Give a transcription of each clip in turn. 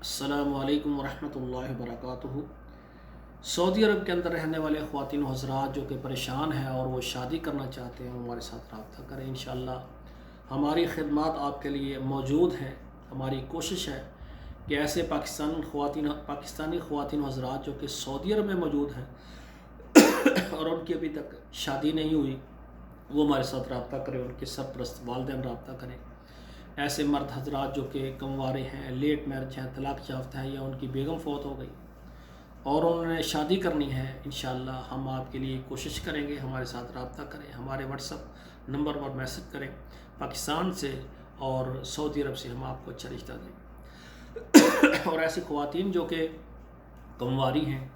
अस्सलामु अलैकुम वरहमतुल्लाहि वबरकातुहू। सऊदी अरब के अंदर रहने वाले ख़वातीन हज़रात जो कि परेशान हैं और वो शादी करना चाहते हैं, वो हमारे साथ रब्ता करें। इंशाअल्लाह हमारी खिदमत आपके लिए मौजूद हैं। हमारी कोशिश है कि ऐसे पाकिस्तानी ख़वातीन हज़रात जो कि सऊदी अरब में मौजूद हैं और उनकी अभी तक शादी नहीं हुई, वो हमारे साथ रब्ता करें, उनके सरपरस्त वालिदैन रब्ता करें। ऐसे मर्द हजरात जो कि कमवारे हैं, लेट मैरिज हैं, तलाक याफ्ता हैं या उनकी बेगम फौत हो गई और उन्होंने शादी करनी है, इंशाअल्लाह हम आपके लिए कोशिश करेंगे। हमारे साथ रब्ता करें, हमारे व्हाट्सअप नंबर पर मैसेज करें पाकिस्तान से और सऊदी अरब से हम आपको अच्छा रिश्ता दें। और ऐसी ख़वातीन जो कि कमवारी हैं,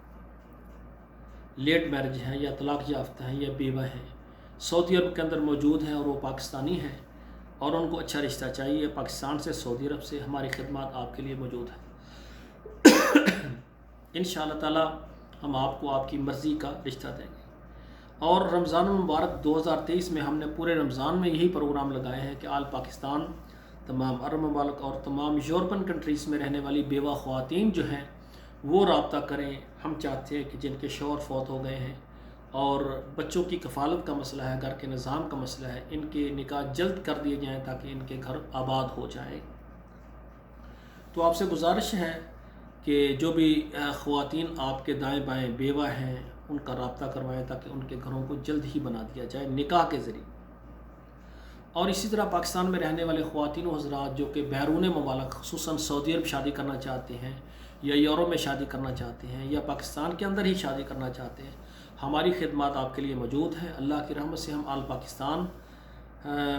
लेट मैरिज हैं या तलाक याफ्ता हैं या बेवा हैं, सऊदी अरब के अंदर मौजूद हैं और वो पाकिस्तानी हैं और उनको अच्छा रिश्ता चाहिए पाकिस्तान से, सऊदी अरब से, हमारी खिदमत आपके लिए मौजूद है। इंशाअल्लाह ताला हम आपको आपकी मर्ज़ी का रिश्ता देंगे। और रमज़ान मुबारक 2023 में हमने पूरे रमज़ान में यही प्रोग्राम लगाए हैं कि आल पाकिस्तान, तमाम अरब मुबारक और तमाम यूरोपन कंट्रीज़ में रहने वाली बेवा ख़वातीन जो हैं वो रब्ता करें। हम चाहते हैं कि जिनके शौहर फौत हो गए हैं और बच्चों की कफ़ालत का मसला है, घर के निज़ाम का मसला है, इनके निकाह जल्द कर दिए जाएँ ताकि इनके घर आबाद हो जाए। तो आपसे गुजारिश है कि जो भी ख़वातीन आपके दाएं बाएं बेवा हैं उनका रब्ता करवाएं ताकि उनके घरों को जल्द ही बना दिया जाए निकाह के ज़रिए। और इसी तरह पाकिस्तान में रहने वाले ख़वातीन हज़रात जो कि बैरून मुमालिक ख़ुसूसन सऊदी अरब शादी करना चाहते हैं या यूरोप में शादी करना चाहते हैं या पाकिस्तान के अंदर ही शादी करना चाहते हैं, हमारी खिदमत आपके लिए मौजूद है। अल्लाह की रहमत से हम आल पाकिस्तान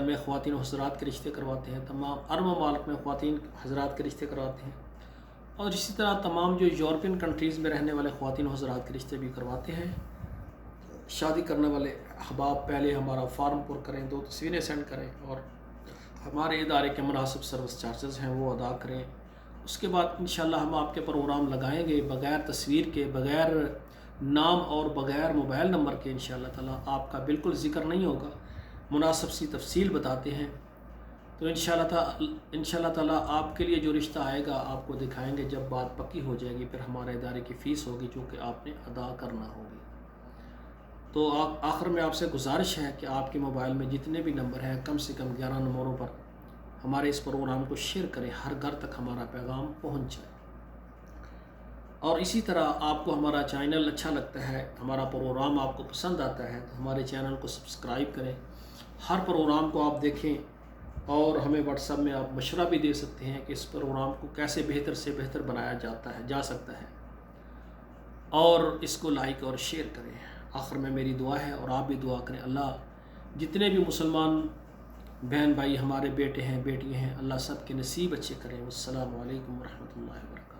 में ख़वातीन हज़रात के रिश्ते करवाते हैं, तमाम अरब मुमालिक में ख़वातीन हज़रात के रिश्ते करवाते हैं और इसी तरह तमाम जो यूरोपियन कंट्रीज़ में रहने वाले ख़वातीन हज़रात के रिश्ते भी करवाते हैं। शादी करने वाले अहबाब पहले हमारा फार्म पुर करें, 2 तस्वीरें सेंड करें और हमारे इदारे के मुनासिब सर्विस चार्जेस हैं वो अदा करें। उसके बाद इंशाअल्लाह हम आपके प्रोग्राम लगाएंगे बग़ैर तस्वीर के, बग़ैर नाम और बग़ैर मोबाइल नंबर के। इंशाअल्लाह ताला आपका बिल्कुल ज़िक्र नहीं होगा, मुनासिब सी तफसील बताते हैं। तो इंशाअल्लाह ताला आपके लिए जो रिश्ता आएगा आपको दिखाएंगे। जब बात पक्की हो जाएगी फिर हमारे इदारे की फ़ीस होगी जो कि आपने अदा करना होगी। तो आखिर में आपसे गुजारिश है कि आपके मोबाइल में जितने भी नंबर हैं कम से कम 11 नंबरों पर हमारे इस प्रोग्राम को शेयर करें, हर घर तक हमारा पैगाम पहुँच जाए। और इसी तरह आपको हमारा चैनल अच्छा लगता है, हमारा प्रोग्राम आपको पसंद आता है तो हमारे चैनल को सब्सक्राइब करें, हर प्रोग्राम को आप देखें और हमें व्हाट्सएप में आप मशवरा भी दे सकते हैं कि इस प्रोग्राम को कैसे बेहतर से बेहतर बनाया जा सकता है और इसको लाइक और शेयर करें। आखिर में मेरी दुआ है और आप भी दुआ करें, अल्लाह जितने भी मुसलमान बहन भाई हमारे बेटे हैं बेटियाँ हैं, अल्लाह सब के नसीब अच्छे करें। अस्सलामु अलैकुम वरहमतुल्लाहि वबरकातुहू।